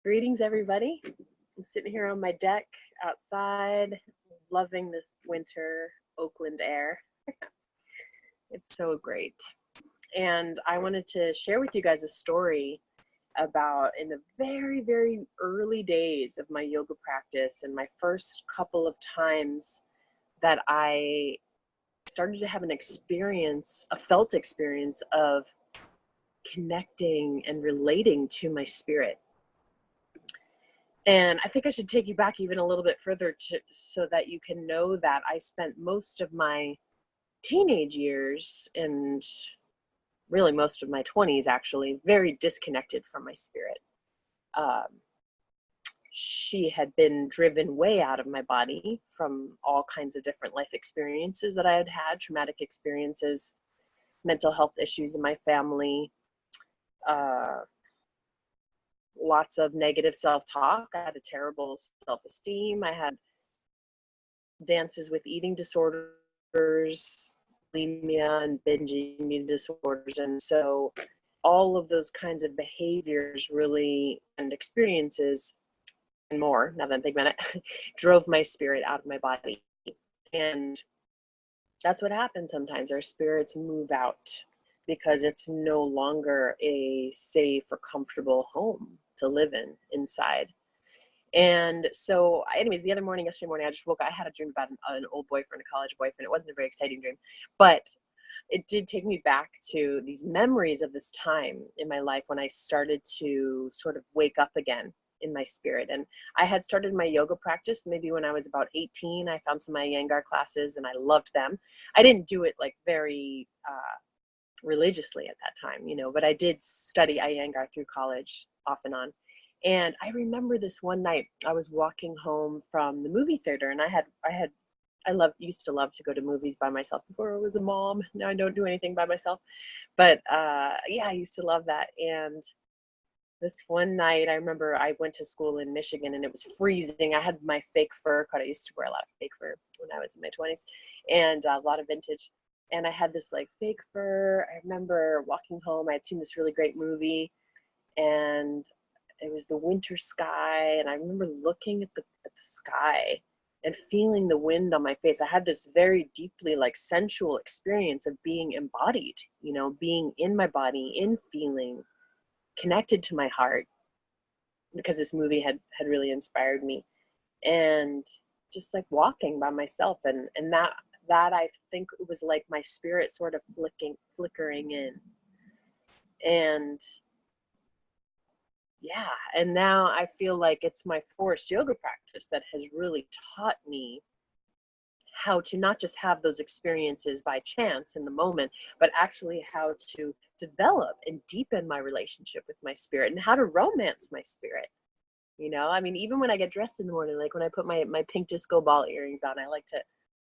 Greetings, everybody. I'm sitting here on my deck outside, loving this winter Oakland air. It's so great. And I wanted to share with you guys a story about in the very, very early days of my yoga practice and my first couple of times that I started to have an experience, a felt experience of connecting and relating to my spirit. And I think I should take you back even a little bit further so that you can know that I spent most of my teenage years and really most of my 20s actually very disconnected from my spirit. Um, she had been driven way out of my body from all kinds of different life experiences that I had had, traumatic experiences, mental health issues in my family, uh, lots of negative self-talk. I had a terrible self-esteem. I had dances with eating disorders, bulimia, and binge eating disorders. And so all of those kinds of behaviors really and experiences and more, now that I'm thinking about it, drove my spirit out of my body. And that's what happens sometimes. Our spirits move out because it's no longer a safe or comfortable home to live in inside. And so anyways, yesterday morning, I just woke up. I had a dream about an old boyfriend, a college boyfriend. It wasn't a very exciting dream, but it did take me back to these memories of this time in my life when I started to sort of wake up again in my spirit. And I had started my yoga practice maybe when I was about 18. I found some of my Iyengar classes and I loved them. I didn't do it like very religiously at that time, but I did study Iyengar through college off and on. And I remember this one night I was walking home from the movie theater, and I used to love to go to movies by myself before I was a mom. Now I don't do anything by myself, but yeah, I used to love that. And this one night, I remember I went to school in Michigan and it was freezing. I had my fake fur coat. I used to wear a lot of fake fur when I was in my 20s, and a lot of vintage. And I had this like fake fur. I remember walking home. I had seen this really great movie, and it was the winter sky. And I remember looking at the sky and feeling the wind on my face. I had this very deeply like sensual experience of being embodied, being in my body, in feeling, connected to my heart, because this movie had really inspired me. And just like walking by myself, and that I think it was like my spirit sort of flickering in. And yeah, and now I feel like it's my forest yoga practice that has really taught me how to not just have those experiences by chance in the moment, but actually how to develop and deepen my relationship with my spirit and how to romance my spirit. I mean, even when I get dressed in the morning, like when I put my pink disco ball earrings on, I like to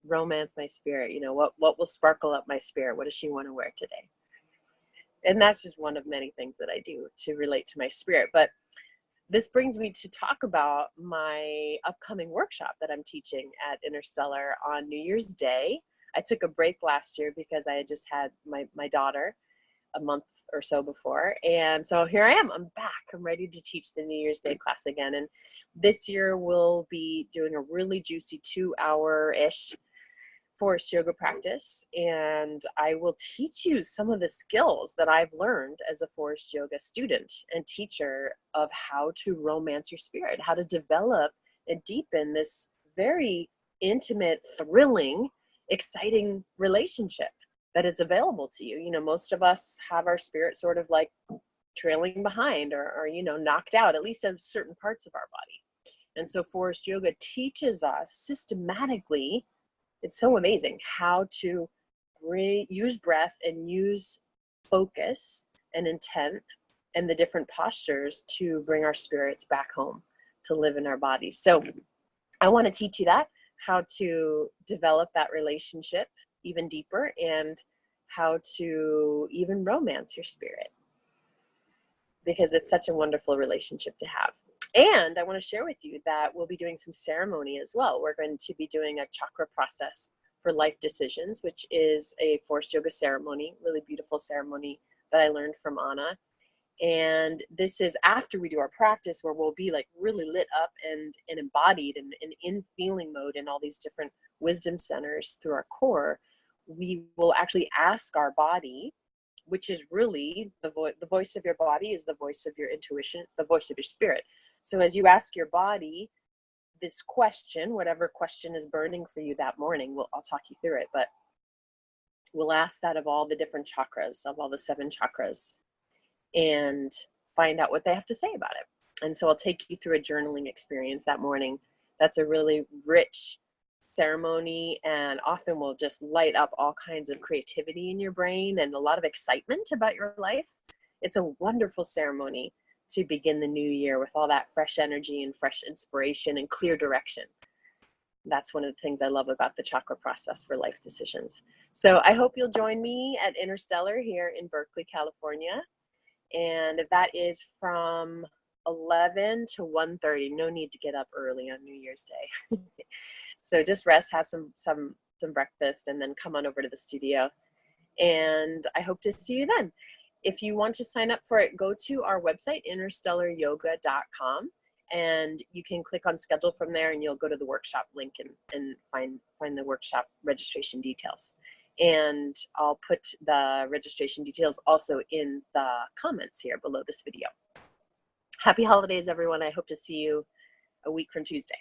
romance my spirit. What will sparkle up my spirit? What does she want to wear today? And that's just one of many things that I do to relate to my spirit. But this brings me to talk about my upcoming workshop that I'm teaching at Interstellar on New Year's Day. I took a break last year because I had just had my daughter a month or so before. And so here I am, I'm back. I'm ready to teach the New Year's Day class again. And this year we'll be doing a really juicy 2-hour-ish forest yoga practice. And I will teach you some of the skills that I've learned as a forest yoga student and teacher of how to romance your spirit, how to develop and deepen this very intimate, thrilling, exciting relationship that is available to you. Most of us have our spirit sort of like trailing behind or knocked out, at least in certain parts of our body. And so forest yoga teaches us systematically, it's so amazing, how to use breath and use focus and intent and the different postures to bring our spirits back home to live in our bodies. So I want to teach you that, how to develop that relationship even deeper, and how to even romance your spirit, because it's such a wonderful relationship to have. And I want to share with you that we'll be doing some ceremony as well. We're going to be doing a chakra process for life decisions, which is a forest yoga ceremony, really beautiful ceremony that I learned from Anna. And this is after we do our practice, where we'll be like really lit up and embodied and in feeling mode in all these different wisdom centers through our core. We will actually ask our body, which is really the voice of your body is the voice of your intuition, the voice of your spirit. So as you ask your body this question, whatever question is burning for you that morning, I'll talk you through it, but we'll ask that of all the different chakras, of all the 7 chakras, and find out what they have to say about it. And so I'll take you through a journaling experience that morning. That's a really rich ceremony, and often will just light up all kinds of creativity in your brain and a lot of excitement about your life. It's a wonderful ceremony to begin the new year with all that fresh energy and fresh inspiration and clear direction. That's one of the things I love about the chakra process for life decisions. So I hope you'll join me at Interstellar here in Berkeley, California. And that is from 11 to 1:30. No need to get up early on New Year's Day. So just rest, have some breakfast, and then come on over to the studio. And I hope to see you then. If you want to sign up for it, go to our website, interstellaryoga.com, and you can click on schedule from there, and you'll go to the workshop link and find the workshop registration details. And I'll put the registration details also in the comments here below this video. Happy holidays, everyone. I hope to see you a week from Tuesday.